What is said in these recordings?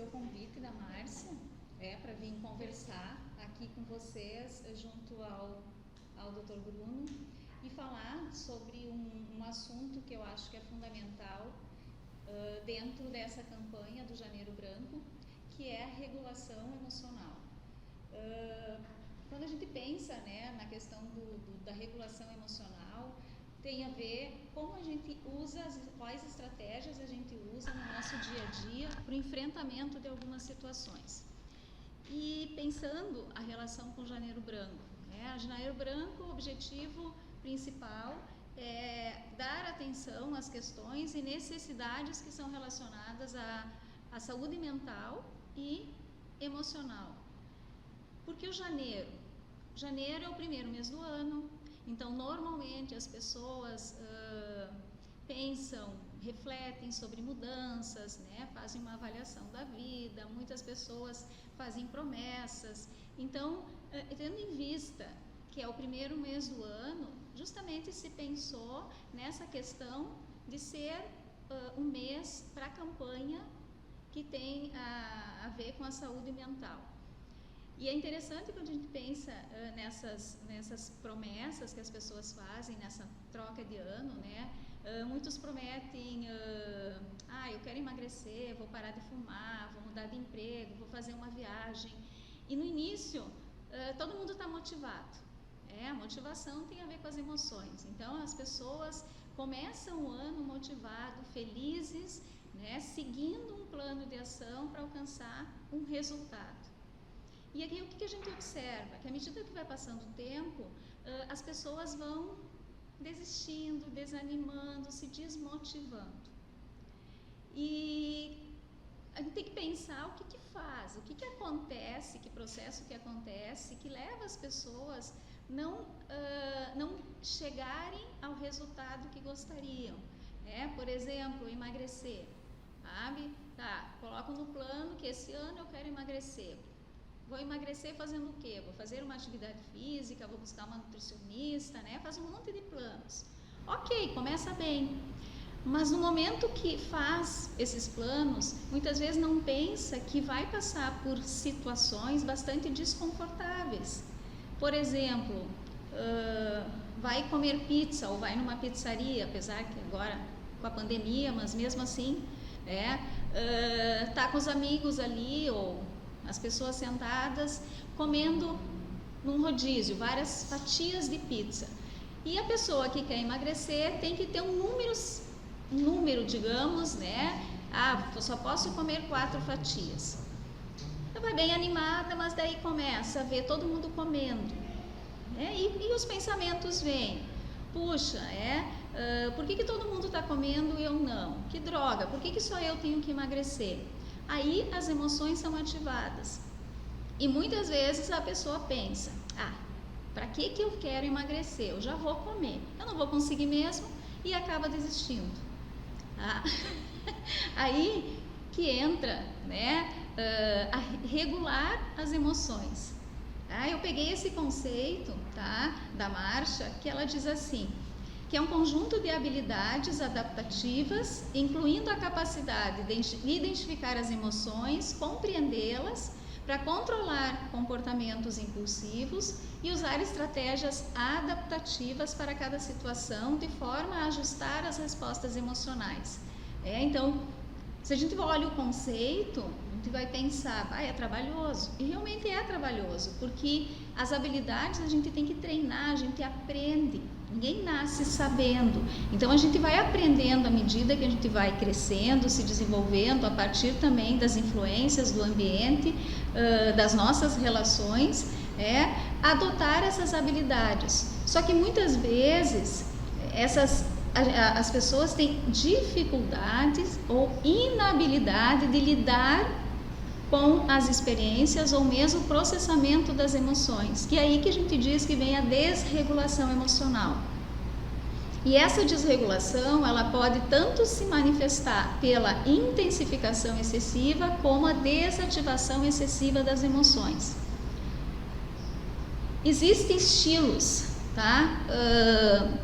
o convite da Márcia para vir conversar aqui com vocês junto ao Dr. Bruno e falar sobre um assunto que eu acho que é fundamental dentro dessa campanha do Janeiro Branco, que é a regulação emocional. Quando a gente pensa, né, na questão da regulação emocional, tem a ver como a gente usa, quais estratégias a gente usa no nosso dia a dia para o enfrentamento de algumas situações. E pensando a relação com o Janeiro Branco, né? Janeiro Branco, o objetivo principal é dar atenção às questões e necessidades que são relacionadas à saúde mental e emocional. Porque o janeiro é o primeiro mês do ano, então normalmente as pessoas pensam, refletem sobre mudanças, né? Fazem uma avaliação da vida, muitas pessoas fazem promessas. Então, tendo em vista que é o primeiro mês do ano, justamente se pensou nessa questão de ser um mês para a campanha que tem a ver com a saúde mental. E é interessante quando a gente pensa nessas promessas que as pessoas fazem, nessa troca de ano, né? Muitos prometem, eu quero emagrecer, vou parar de fumar, vou mudar de emprego, vou fazer uma viagem. E no início, todo mundo está motivado. A motivação tem a ver com as emoções. Então, as pessoas começam o ano motivadas, felizes, né? Seguindo um plano de ação para alcançar um resultado. E aqui o que a gente observa? Que à medida que vai passando o tempo, as pessoas vão desistindo, desanimando, se desmotivando. E a gente tem que pensar o que faz, o que acontece, que processo que acontece, que leva as pessoas não chegarem ao resultado que gostariam. Por exemplo, emagrecer. Sabe? Coloco no plano que esse ano eu quero emagrecer. Vou emagrecer fazendo o quê? Vou fazer uma atividade física, vou buscar uma nutricionista, né? Faz um monte de planos. Ok, começa bem. Mas no momento que faz esses planos, muitas vezes não pensa que vai passar por situações bastante desconfortáveis. Por exemplo, vai comer pizza ou vai numa pizzaria, apesar que agora com a pandemia, mas mesmo assim, tá com os amigos ali ou as pessoas sentadas comendo num rodízio, várias fatias de pizza. E a pessoa que quer emagrecer tem que ter um número, digamos, né? Eu só posso comer 4 fatias. Ela vai bem animada, mas daí começa a ver todo mundo comendo. E os pensamentos vêm. Puxa, por que todo mundo está comendo e eu não? Que droga, por que só eu tenho que emagrecer? Aí as emoções são ativadas. E muitas vezes a pessoa pensa, para que eu quero emagrecer? Eu já vou comer, eu não vou conseguir mesmo, e acaba desistindo. Aí que entra, né, a regular as emoções. Eu peguei esse conceito, da Marcia, que ela diz assim, que é um conjunto de habilidades adaptativas, incluindo a capacidade de identificar as emoções, compreendê-las, para controlar comportamentos impulsivos e usar estratégias adaptativas para cada situação, de forma a ajustar as respostas emocionais. Então, se a gente olha o conceito, a gente vai pensar, é trabalhoso. E realmente é trabalhoso, porque as habilidades a gente tem que treinar, a gente aprende. Ninguém nasce sabendo. Então, a gente vai aprendendo à medida que a gente vai crescendo, se desenvolvendo, a partir também das influências do ambiente, das nossas relações, adotar essas habilidades. Só que muitas vezes, as pessoas têm dificuldades ou inabilidade de lidar com as experiências ou mesmo o processamento das emoções, que é aí que a gente diz que vem a desregulação emocional. E essa desregulação, ela pode tanto se manifestar pela intensificação excessiva como a desativação excessiva das emoções. Existem estilos,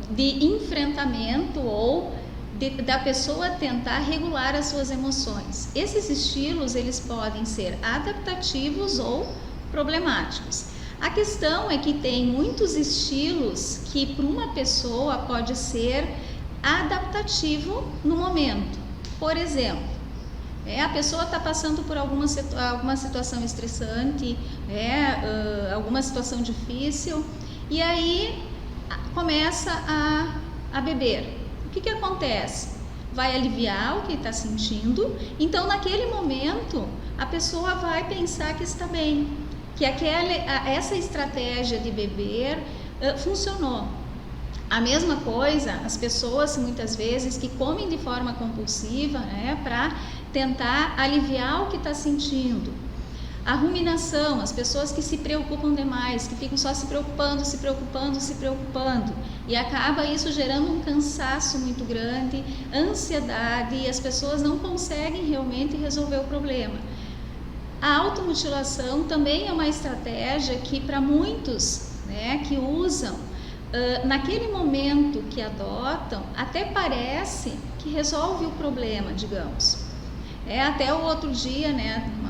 de enfrentamento ou da pessoa tentar regular as suas emoções. Esses estilos, eles podem ser adaptativos ou problemáticos. A questão é que tem muitos estilos que para uma pessoa pode ser adaptativo no momento. Por exemplo, a pessoa está passando por alguma situação estressante, alguma situação difícil, e aí começa a beber. O que acontece? Vai aliviar o que está sentindo, então naquele momento a pessoa vai pensar que está bem, que essa estratégia de beber funcionou. A mesma coisa, as pessoas muitas vezes que comem de forma compulsiva, para tentar aliviar o que está sentindo. A ruminação, as pessoas que se preocupam demais, que ficam só se preocupando, e acaba isso gerando um cansaço muito grande, ansiedade, e as pessoas não conseguem realmente resolver o problema. A automutilação também é uma estratégia que para muitos, que usam, naquele momento que adotam, até parece que resolve o problema, digamos. Até o outro dia,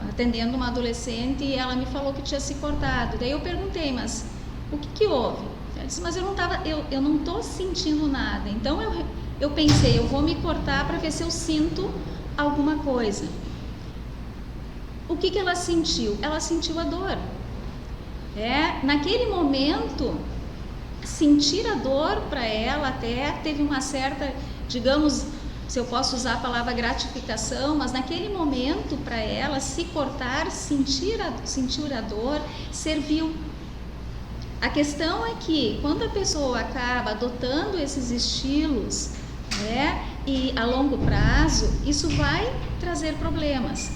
atendendo uma adolescente, e ela me falou que tinha se cortado. Daí eu perguntei, mas o que houve? Ela disse, mas eu não estou sentindo nada. Então eu pensei, eu vou me cortar para ver se eu sinto alguma coisa. O que ela sentiu? Ela sentiu a dor. Naquele momento, sentir a dor para ela até teve uma certa, digamos, se eu posso usar a palavra gratificação, mas naquele momento para ela se cortar, sentir a dor, serviu. A questão é que quando a pessoa acaba adotando esses estilos, e a longo prazo, isso vai trazer problemas.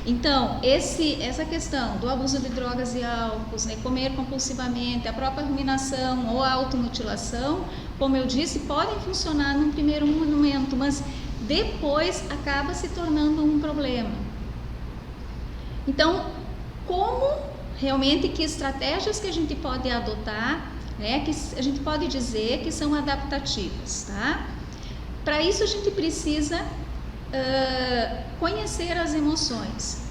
Então, essa questão do abuso de drogas e álcools, comer compulsivamente, a própria ruminação ou a automutilação, como eu disse, podem funcionar num primeiro momento, mas depois acaba se tornando um problema. Então, que estratégias que a gente pode adotar, que a gente pode dizer que são adaptativas, tá? Para isso a gente precisa conhecer as emoções.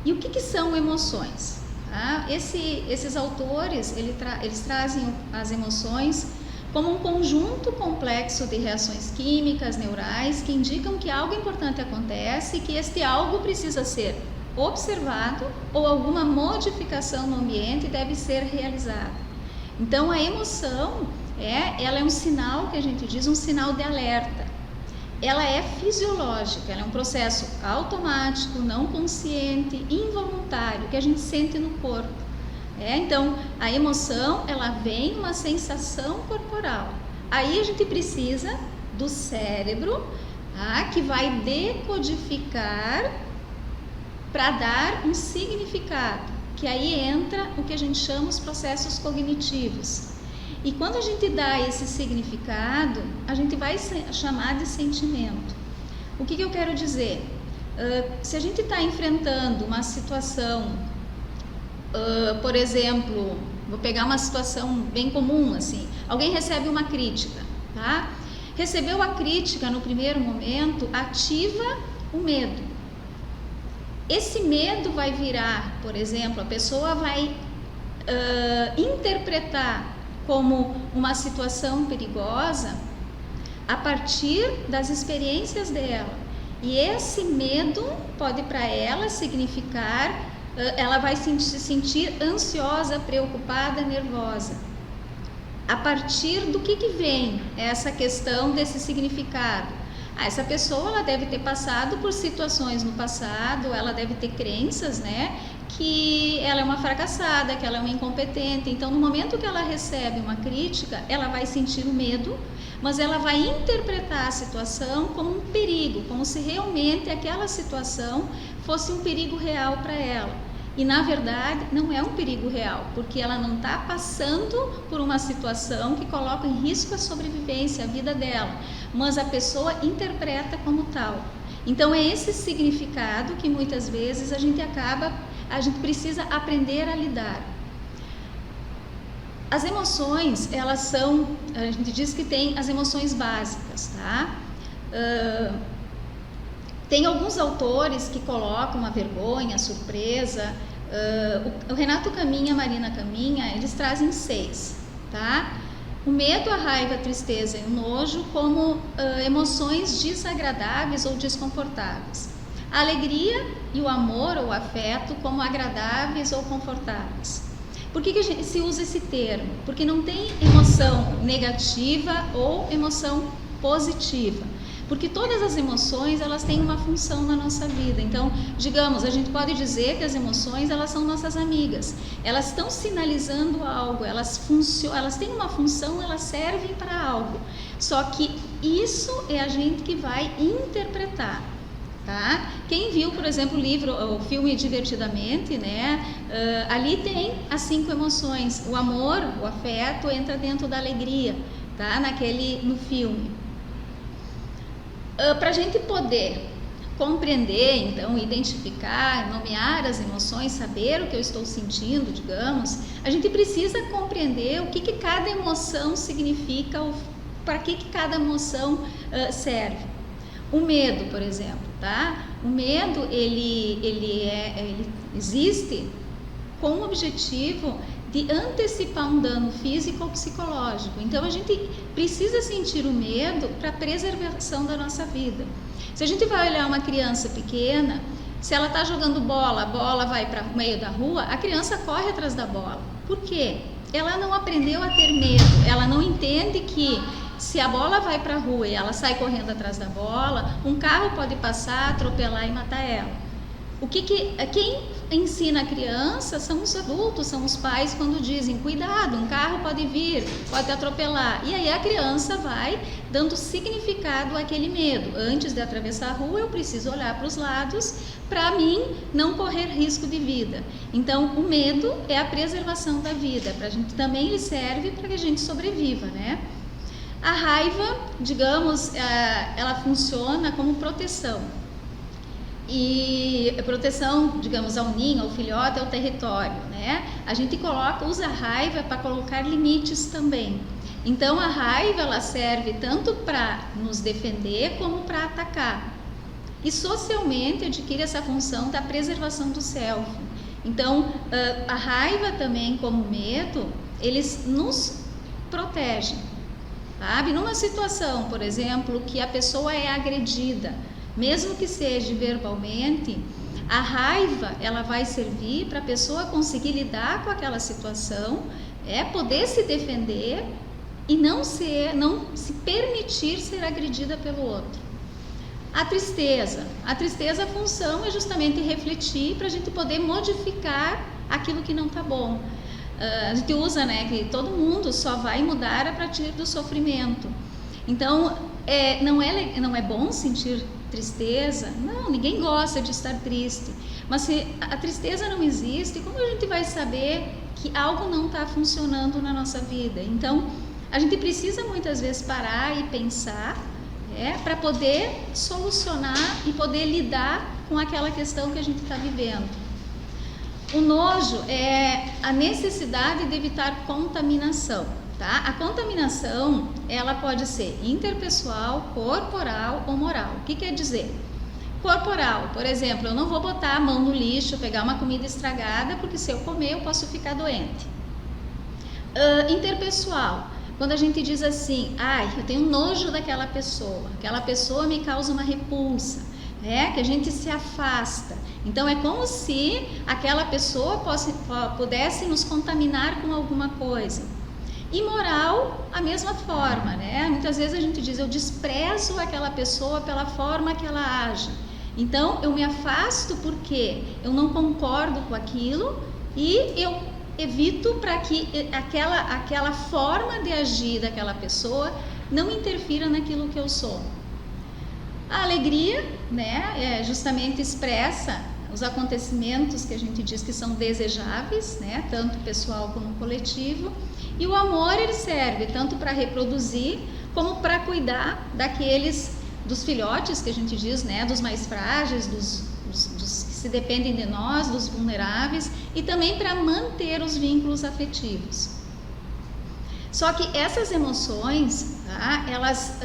E o que são emoções? Tá? Esses autores, eles trazem as emoções como um conjunto complexo de reações químicas, neurais, que indicam que algo importante acontece e que este algo precisa ser observado ou alguma modificação no ambiente deve ser realizada. Então, a emoção, ela é um sinal, que a gente diz, um sinal de alerta. Ela é fisiológica, ela é um processo automático, não consciente, involuntário, que a gente sente no corpo. Então, a emoção, ela vem uma sensação corporal. Aí a gente precisa do cérebro, que vai decodificar para dar um significado, que aí entra o que a gente chama os processos cognitivos. E quando a gente dá esse significado, a gente vai chamar de sentimento. O que eu quero dizer? Se a gente está enfrentando uma situação, por exemplo, vou pegar uma situação bem comum, assim, alguém recebe uma crítica, tá? Recebeu a crítica no primeiro momento, ativa o medo. Esse medo vai virar, por exemplo, a pessoa vai interpretar como uma situação perigosa a partir das experiências dela. E esse medo pode para ela significar, ela vai se sentir ansiosa, preocupada, nervosa. A partir do que vem essa questão desse significado? Essa pessoa, ela deve ter passado por situações no passado, ela deve ter crenças, que ela é uma fracassada, que ela é uma incompetente. Então, no momento que ela recebe uma crítica, ela vai sentir o medo, mas ela vai interpretar a situação como um perigo, como se realmente aquela situação fosse um perigo real para ela. E, na verdade, não é um perigo real, porque ela não está passando por uma situação que coloca em risco a sobrevivência, a vida dela, mas a pessoa interpreta como tal. Então, é esse significado que muitas vezes a gente precisa aprender a lidar. As emoções, elas são, a gente diz que tem as emoções básicas, tá? Tem alguns autores que colocam a vergonha, a surpresa. O Renato Caminha, a Marina Caminha, eles trazem 6, tá? O medo, a raiva, a tristeza e o nojo como emoções desagradáveis ou desconfortáveis. A alegria e o amor ou o afeto como agradáveis ou confortáveis. Por que a gente se usa esse termo? Porque não tem emoção negativa ou emoção positiva. Porque todas as emoções, elas têm uma função na nossa vida. Então, digamos, a gente pode dizer que as emoções, elas são nossas amigas. Elas estão sinalizando algo, elas têm uma função, elas servem para algo. Só que isso é a gente que vai interpretar, tá? Quem viu, por exemplo, o filme Divertidamente, né? Ali tem as 5 emoções. O amor, o afeto entra dentro da alegria, tá? No filme. Para a gente poder compreender, então, identificar, nomear as emoções, saber o que eu estou sentindo, digamos, a gente precisa compreender o que cada emoção significa, para que cada emoção serve. O medo, por exemplo, tá? O medo, ele existe com o objetivo de antecipar um dano físico ou psicológico. Então, a gente precisa sentir o medo para a preservação da nossa vida. Se a gente vai olhar uma criança pequena, se ela está jogando bola, a bola vai para o meio da rua, a criança corre atrás da bola. Por quê? Ela não aprendeu a ter medo, ela não entende que se a bola vai para a rua e ela sai correndo atrás da bola, um carro pode passar, atropelar e matar ela. Quem ensina a criança são os adultos, são os pais, quando dizem, cuidado, um carro pode vir, pode atropelar. E aí a criança vai dando significado àquele medo. Antes de atravessar a rua, eu preciso olhar para os lados para mim não correr risco de vida. Então, o medo é a preservação da vida. Pra gente, também ele serve para que a gente sobreviva, né? A raiva, digamos, ela funciona como proteção. E proteção, digamos, ao ninho, ao filhote, ao território, né? A gente usa a raiva para colocar limites também. Então, a raiva, ela serve tanto para nos defender como para atacar. E socialmente adquire essa função da preservação do self. Então, a raiva também, como o medo, eles nos protegem, sabe? Numa situação, por exemplo, que a pessoa é agredida, mesmo que seja verbalmente, a raiva, ela vai servir para a pessoa conseguir lidar com aquela situação, poder se defender e não se permitir ser agredida pelo outro. A tristeza, a função é justamente refletir para a gente poder modificar aquilo que não está bom. A gente usa, né, que todo mundo só vai mudar a partir do sofrimento. Então, não é bom sentir tristeza? Não, ninguém gosta de estar triste. Mas se a tristeza não existe, como a gente vai saber que algo não está funcionando na nossa vida? Então, a gente precisa muitas vezes parar e pensar, para poder solucionar e poder lidar com aquela questão que a gente está vivendo. O nojo é a necessidade de evitar contaminação. Tá? A contaminação, ela pode ser interpessoal, corporal ou moral. O que quer dizer? Corporal, por exemplo, eu não vou botar a mão no lixo, pegar uma comida estragada, porque se eu comer eu posso ficar doente. Interpessoal, quando a gente diz assim, eu tenho nojo daquela pessoa me causa uma repulsa, que a gente se afasta. Então, é como se aquela pessoa pudesse nos contaminar com alguma coisa. E moral, a mesma forma, né? Muitas vezes a gente diz, eu desprezo aquela pessoa pela forma que ela age. Então, eu me afasto porque eu não concordo com aquilo e eu evito para que aquela forma de agir daquela pessoa não interfira naquilo que eu sou. A alegria, né, justamente expressa os acontecimentos que a gente diz que são desejáveis, né, tanto pessoal como coletivo. E o amor, ele serve tanto para reproduzir como para cuidar dos filhotes que a gente diz, né, dos mais frágeis, dos que se dependem de nós, dos vulneráveis, e também para manter os vínculos afetivos. Só que essas emoções, tá, elas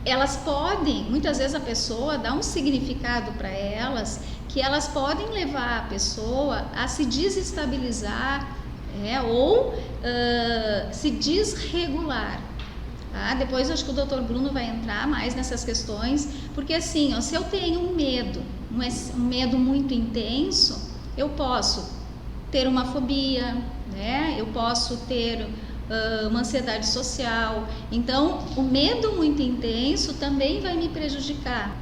elas podem, muitas vezes a pessoa dá um significado para elas, que elas podem levar a pessoa a se desestabilizar, ou se desregular. Tá? Depois acho que o Dr. Bruno vai entrar mais nessas questões, porque assim, ó, se eu tenho um medo muito intenso, eu posso ter uma fobia, né? Eu posso ter uma ansiedade social. Então, o medo muito intenso também vai me prejudicar.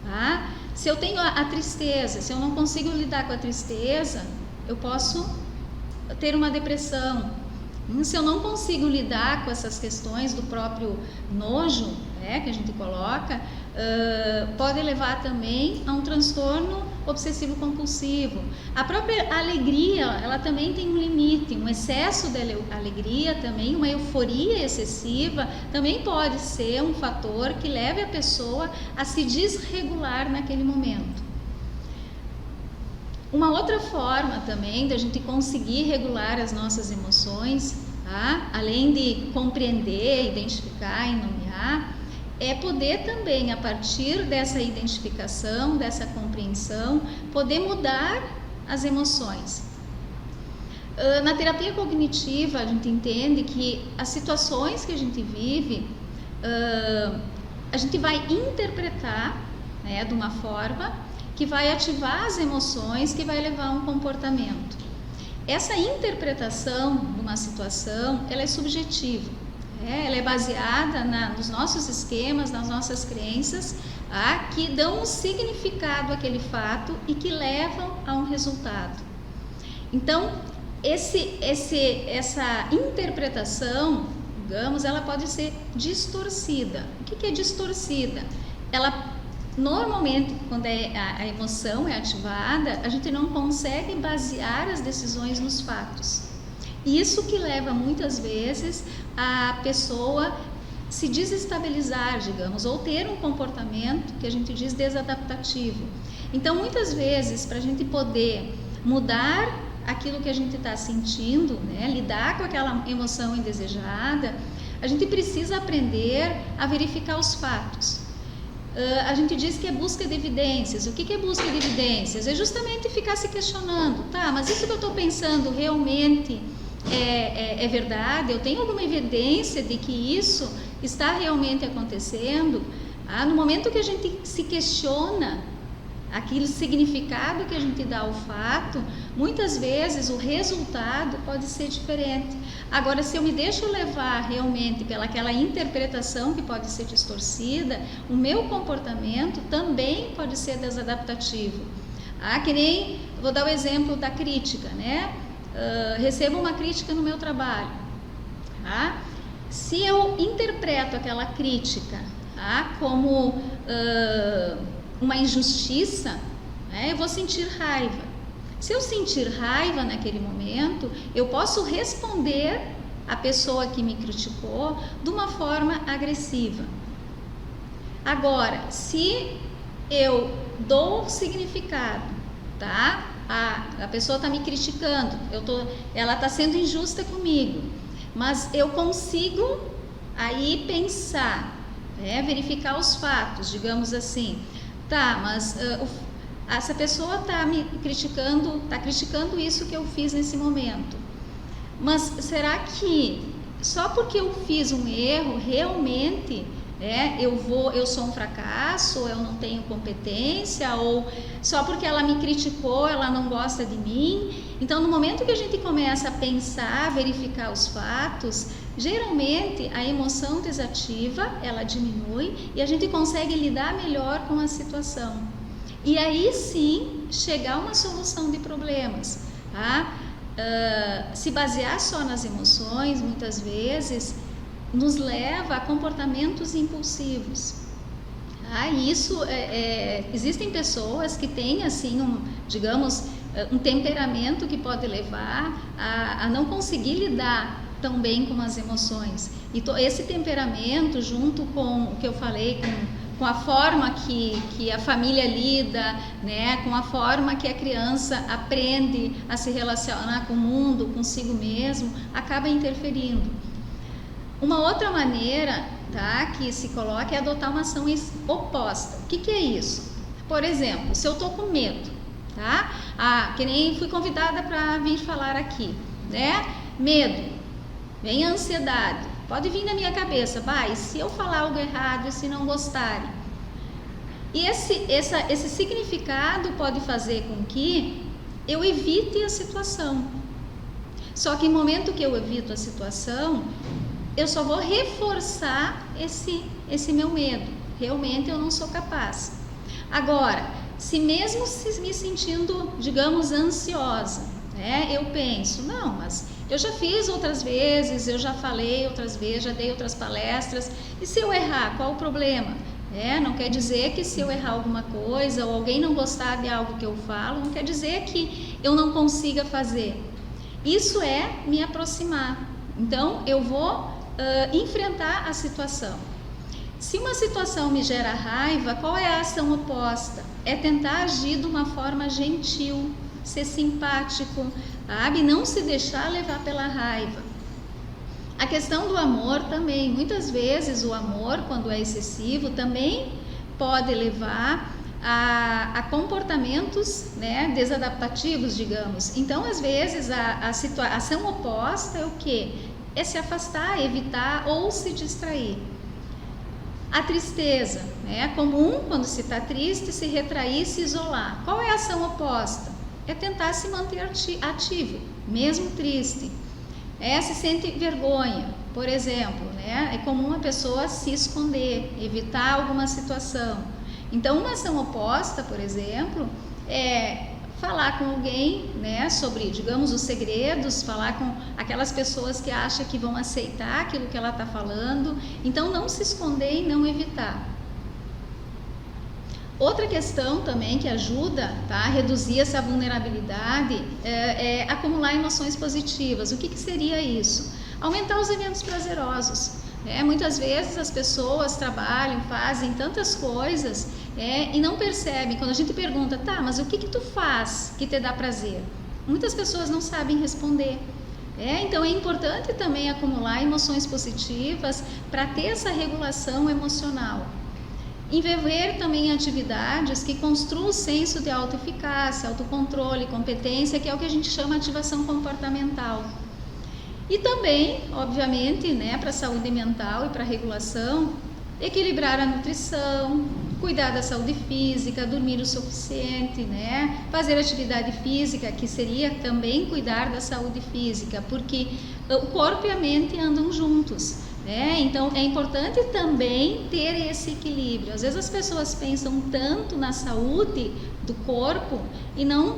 Tá? Se eu tenho a tristeza, se eu não consigo lidar com a tristeza, eu posso ter uma depressão. Se eu não consigo lidar com essas questões do próprio nojo, que a gente coloca, pode levar também a um transtorno obsessivo-compulsivo. A própria alegria, ela também tem um limite, um excesso de alegria também, uma euforia excessiva, também pode ser um fator que leve a pessoa a se desregular naquele momento. Uma outra forma também da gente conseguir regular as nossas emoções, tá? Além de compreender, identificar e nomear, é poder também, a partir dessa identificação, dessa compreensão, poder mudar as emoções. Na terapia cognitiva, a gente entende que as situações que a gente vive, a gente vai interpretar, de uma forma que vai ativar as emoções, que vai levar a um comportamento. Essa interpretação de uma situação, ela é subjetiva, ela é baseada nos nossos esquemas, nas nossas crenças, que dão um significado àquele fato e que levam a um resultado. Então, essa interpretação, digamos, ela pode ser distorcida. O que é distorcida? Normalmente, quando a emoção é ativada, a gente não consegue basear as decisões nos fatos. Isso que leva muitas vezes a pessoa se desestabilizar, digamos, ou ter um comportamento que a gente diz desadaptativo. Então, muitas vezes, para a gente poder mudar aquilo que a gente está sentindo, lidar com aquela emoção indesejada, a gente precisa aprender a verificar os fatos. A gente diz que é busca de evidências. O que é busca de evidências? É justamente ficar se questionando, tá, mas isso que eu estou pensando realmente é verdade? Eu tenho alguma evidência de que isso está realmente acontecendo? No momento que a gente se questiona aquele significado que a gente dá ao fato, muitas vezes o resultado pode ser diferente. Agora, se eu me deixo levar realmente pelaquela interpretação que pode ser distorcida, o meu comportamento também pode ser desadaptativo. Que nem, vou dar o exemplo da crítica, recebo uma crítica no meu trabalho. Se eu interpreto aquela crítica como uma injustiça, eu vou sentir raiva. Se eu sentir raiva naquele momento, eu posso responder à pessoa que me criticou de uma forma agressiva. Agora, se eu dou significado, a pessoa está me criticando, ela está sendo injusta comigo, mas eu consigo aí pensar, verificar os fatos, digamos assim. Mas essa pessoa está me criticando, está criticando isso que eu fiz nesse momento. Mas será que só porque eu fiz um erro, realmente, eu sou um fracasso, eu não tenho competência, ou só porque ela me criticou, ela não gosta de mim? Então, no momento que a gente começa a pensar, verificar os fatos, geralmente a emoção desativa, ela diminui e a gente consegue lidar melhor com a situação. E aí sim, chegar a uma solução de problemas. Se basear só nas emoções, muitas vezes, nos leva a comportamentos impulsivos. E isso, existem pessoas que têm, assim, um temperamento que pode levar a não conseguir lidar tão bem com as emoções. E esse temperamento, junto com o que eu falei, com a forma que a família lida, com a forma que a criança aprende a se relacionar com o mundo, consigo mesmo, acaba interferindo. Uma outra maneira tá, que se coloca é adotar uma ação oposta. O que é isso? Por exemplo, se eu tô com medo, tá? Que nem fui convidada para vir falar aqui, né? Medo, vem a ansiedade, pode vir na minha cabeça, vai, se eu falar algo errado e se não gostarem. E esse significado pode fazer com que eu evite a situação. Só que no momento que eu evito a situação, eu só vou reforçar esse meu medo. Realmente eu não sou capaz. Agora, se mesmo me sentindo, digamos, ansiosa, né, eu penso, não, mas eu já fiz outras vezes, eu já falei outras vezes, já dei outras palestras, e se eu errar, qual o problema? Não quer dizer que se eu errar alguma coisa ou alguém não gostar de algo que eu falo, não quer dizer que eu não consiga fazer. Isso é me aproximar. Então, eu vou enfrentar a situação. Se uma situação me gera raiva, qual é a ação oposta? É tentar agir de uma forma gentil, ser simpático, sabe? Não se deixar levar pela raiva. A questão do amor também, muitas vezes o amor, quando é excessivo, também pode levar a comportamentos, né, desadaptativos, digamos. Então, às vezes, a ação oposta é o quê? É se afastar, evitar ou se distrair. A tristeza, né? É comum, quando se está triste, se retrair, se isolar. Qual é a ação oposta? É tentar se manter ativo, mesmo triste. Se sente vergonha, por exemplo, né? É comum a pessoa se esconder, evitar alguma situação. Então, uma ação oposta, por exemplo, é falar com alguém, né, sobre, digamos, os segredos, falar com aquelas pessoas que acham que vão aceitar aquilo que ela está falando. Então, não se esconder e não evitar. Outra questão também que ajuda, tá, a reduzir essa vulnerabilidade é acumular emoções positivas. O que seria isso? Aumentar os eventos prazerosos. Muitas vezes as pessoas trabalham, fazem tantas coisas e não percebem. Quando a gente pergunta, tá, mas o que tu faz que te dá prazer? Muitas pessoas não sabem responder. Então é importante também acumular emoções positivas para ter essa regulação emocional. Envolver também atividades que construam o senso de autoeficácia, autocontrole, competência, que é o que a gente chama de ativação comportamental. E também, obviamente, né, para a saúde mental e para a regulação, equilibrar a nutrição, cuidar da saúde física, dormir o suficiente, né, fazer atividade física, que seria também cuidar da saúde física, porque o corpo e a mente andam juntos. Então é importante também ter esse equilíbrio. Às vezes as pessoas pensam tanto na saúde do corpo e não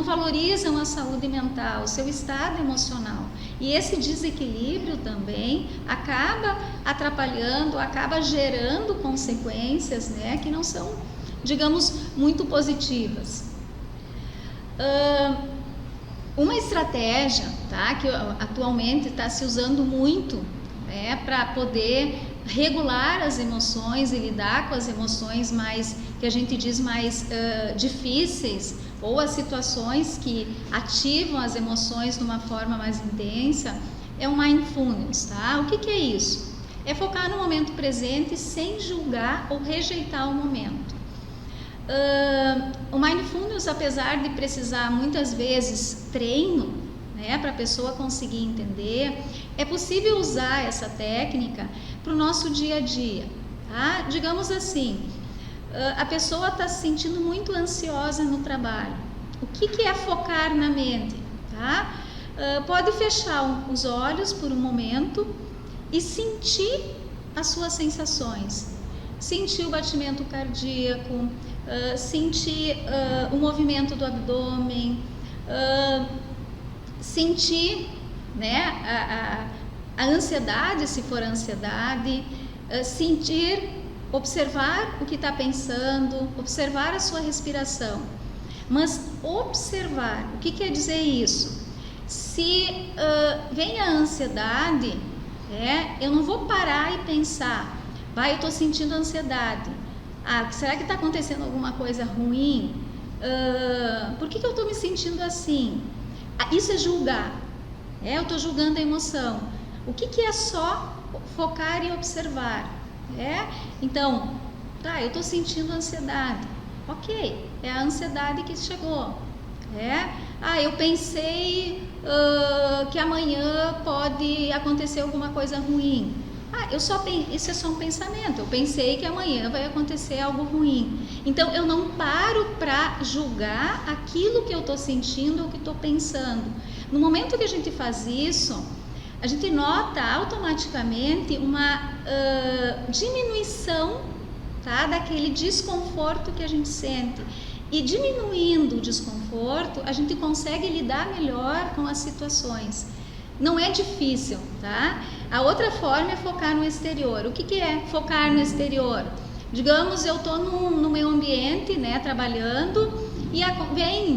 valorizam a saúde mental, o seu estado emocional. E esse desequilíbrio também acaba atrapalhando, acaba gerando consequências, né, que não são, digamos, muito positivas. Uma estratégia, tá, que atualmente está se usando muito para poder regular as emoções e lidar com as emoções mais, que a gente diz, mais difíceis, ou as situações que ativam as emoções de uma forma mais intensa, é o Mindfulness, tá? O que é isso? É focar no momento presente sem julgar ou rejeitar o momento. O Mindfulness, apesar de precisar muitas vezes treino, né, para a pessoa conseguir entender, é possível usar essa técnica para o nosso dia a dia, tá? Digamos assim, a pessoa está se sentindo muito ansiosa no trabalho. O que é focar na mente? Tá? Pode fechar os olhos por um momento e sentir as suas sensações. Sentir o batimento cardíaco, sentir o movimento do abdômen, sentir, né, a ansiedade, se for ansiedade, sentir, observar o que está pensando, observar a sua respiração. Mas observar, o que quer dizer isso? Se vem a ansiedade, eu não vou parar e pensar, eu estou sentindo ansiedade. Será que está acontecendo alguma coisa ruim? Por que eu estou me sentindo assim? Isso é julgar. Eu estou julgando a emoção. O que é só focar e observar. Então, tá, eu estou sentindo ansiedade. Ok, é a ansiedade que chegou. Eu pensei que amanhã pode acontecer alguma coisa ruim. Isso é só um pensamento. Eu pensei que amanhã vai acontecer algo ruim. Então, eu não paro para julgar aquilo que eu estou sentindo ou que estou pensando. No momento que a gente faz isso, a gente nota automaticamente uma diminuição, tá, daquele desconforto que a gente sente. E diminuindo o desconforto, a gente consegue lidar melhor com as situações. Não é difícil, tá? A outra forma é focar no exterior. O que é focar no exterior? Digamos, eu estou no meu ambiente, né, trabalhando, e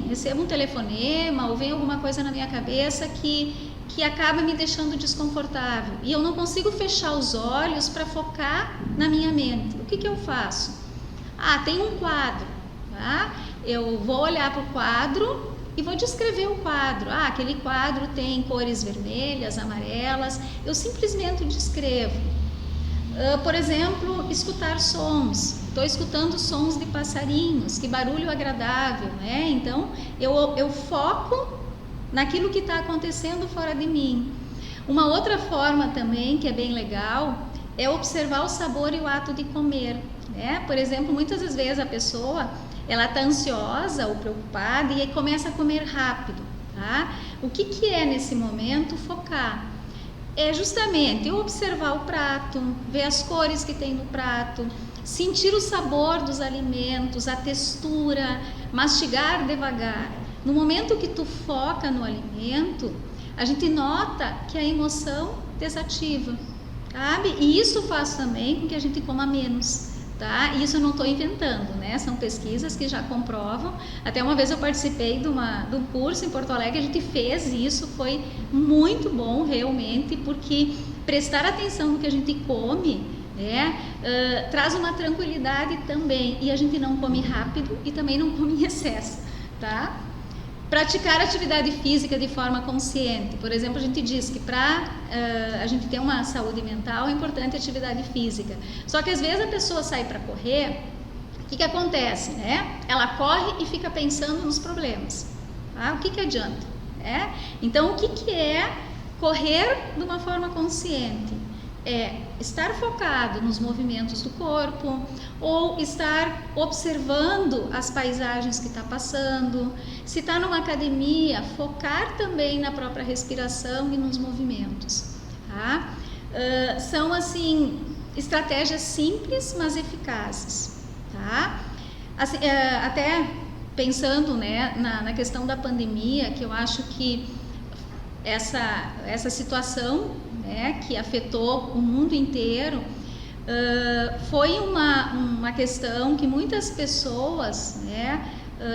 recebo um telefonema ou vem alguma coisa na minha cabeça que acaba me deixando desconfortável. E eu não consigo fechar os olhos para focar na minha mente. O que eu faço? Tem um quadro, tá? Eu vou olhar para o quadro e vou descrever o quadro. Aquele quadro tem cores vermelhas, amarelas. Eu simplesmente descrevo. Por exemplo, escutar sons. Estou escutando sons de passarinhos, que barulho agradável, né? Então, eu foco naquilo que está acontecendo fora de mim. Uma outra forma também, que é bem legal, é observar o sabor e o ato de comer, né? Por exemplo, muitas das vezes a pessoa, ela está ansiosa ou preocupada e aí começa a comer rápido, tá? O que é nesse momento focar? É justamente eu observar o prato, ver as cores que tem no prato, sentir o sabor dos alimentos, a textura, mastigar devagar. No momento que tu foca no alimento, a gente nota que a emoção desativa, sabe? E isso faz também com que a gente coma menos, tá? Isso eu não estou inventando, né? São pesquisas que já comprovam. Até uma vez eu participei de um curso em Porto Alegre, a gente fez isso, foi muito bom realmente, porque prestar atenção no que a gente come, traz uma tranquilidade também, e a gente não come rápido e também não come em excesso, tá? Praticar atividade física de forma consciente. Por exemplo, a gente diz que para a gente ter uma saúde mental é importante a atividade física. Só que às vezes a pessoa sai para correr, o que acontece, né? Ela corre e fica pensando nos problemas. Tá? O que adianta? Então, o que é correr de uma forma consciente? É estar focado nos movimentos do corpo ou estar observando as paisagens que está passando. Se está numa academia, focar também na própria respiração e nos movimentos. Tá? São assim estratégias simples, mas eficazes. Tá? Assim, até pensando, né, na questão da pandemia, que eu acho que essa situação, né, que afetou o mundo inteiro, foi uma questão que muitas pessoas, né,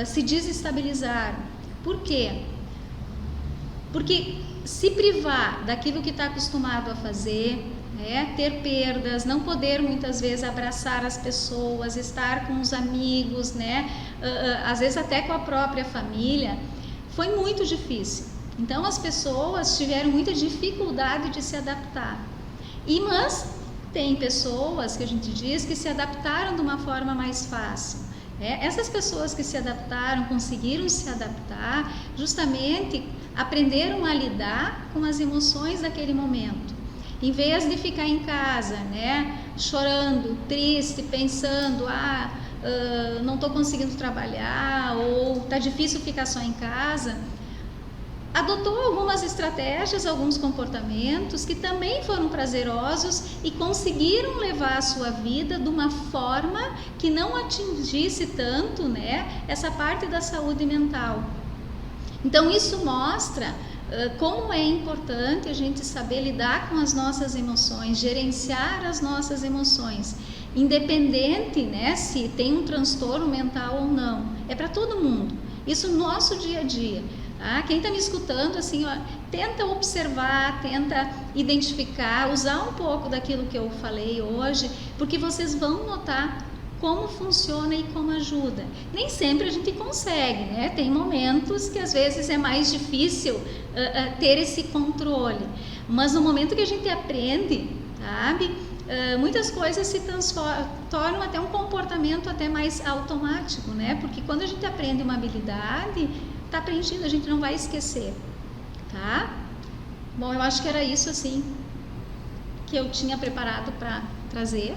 se desestabilizaram. Por quê? Porque se privar daquilo que está acostumado a fazer, ter perdas, não poder muitas vezes abraçar as pessoas, estar com os amigos, né, às vezes até com a própria família, foi muito difícil. Então as pessoas tiveram muita dificuldade de se adaptar. Mas tem pessoas que a gente diz que se adaptaram de uma forma mais fácil. Essas pessoas que se adaptaram, conseguiram se adaptar, justamente aprenderam a lidar com as emoções daquele momento. Em vez de ficar em casa, né, chorando, triste, pensando, não estou conseguindo trabalhar, ou está difícil ficar só em casa, adotou algumas estratégias, alguns comportamentos que também foram prazerosos e conseguiram levar a sua vida de uma forma que não atingisse tanto, né, essa parte da saúde mental. Então isso mostra como é importante a gente saber lidar com as nossas emoções, gerenciar as nossas emoções, independente, né, se tem um transtorno mental ou não. É para todo mundo. Isso no nosso dia a dia. Quem está me escutando, assim, tenta observar, tenta identificar, usar um pouco daquilo que eu falei hoje, porque vocês vão notar como funciona e como ajuda. Nem sempre a gente consegue, né? Tem momentos que às vezes é mais difícil ter esse controle, mas no momento que a gente aprende, sabe? Muitas coisas se tornam até um comportamento até mais automático, né? Porque quando a gente aprende uma habilidade, está aprendido, a gente não vai esquecer, tá? Bom, eu acho que era isso, assim, que eu tinha preparado para trazer.